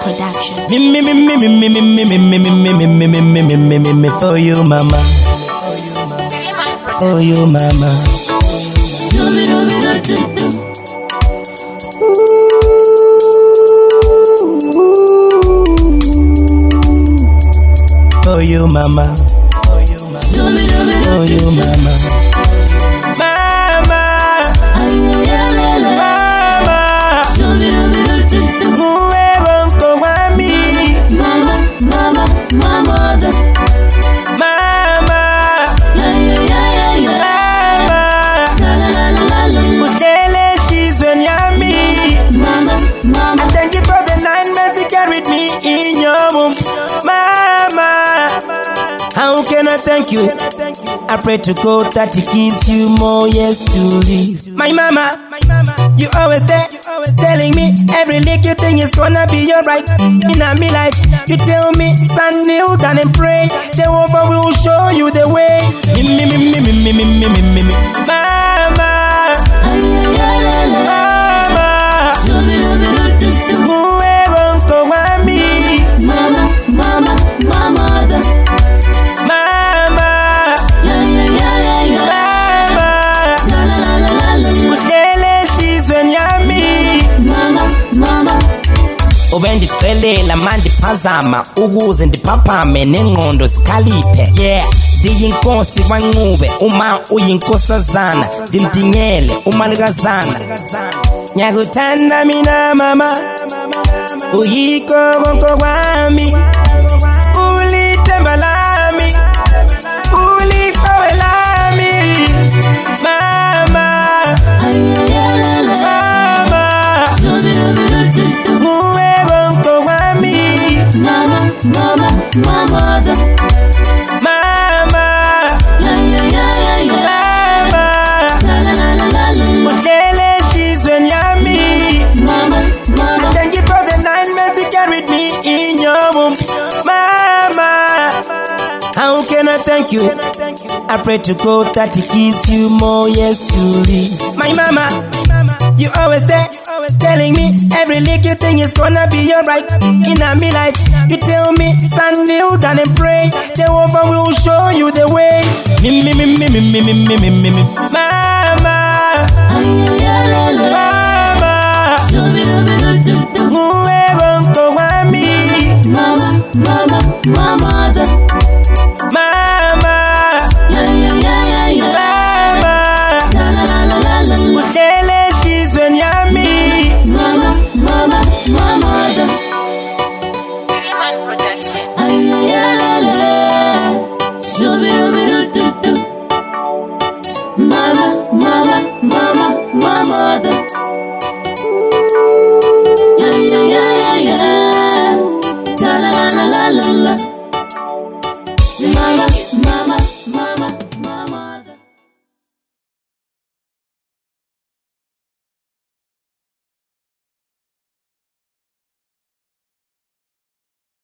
production. Me for you, mama. For you, mama. For you, mama. For you, mama. How can I thank you? I pray to God that He gives you more years to live. My mama, you always there, telling me every little thing is gonna be alright. In my life, you tell me, stand, kneel down and pray. The woman will show you the way. Ubendicela manje phazama ukuze ndiphaphame nengqondo sikhaliphe. Yeah, ndiyinkosi kwanqube uma uyinkosazana, ndimdingele umalikazana. Ngiyakuthanda mina mama, uyikho konke kwami, ulithemba lami, uliqhawe lami, mama. How can I thank you? I pray to God that He gives you more years to live. My mama, you always there, telling me every little thing is gonna be alright. In my life, you tell me, stand, kneel down and pray. The woman will show you the way. Mama, Production.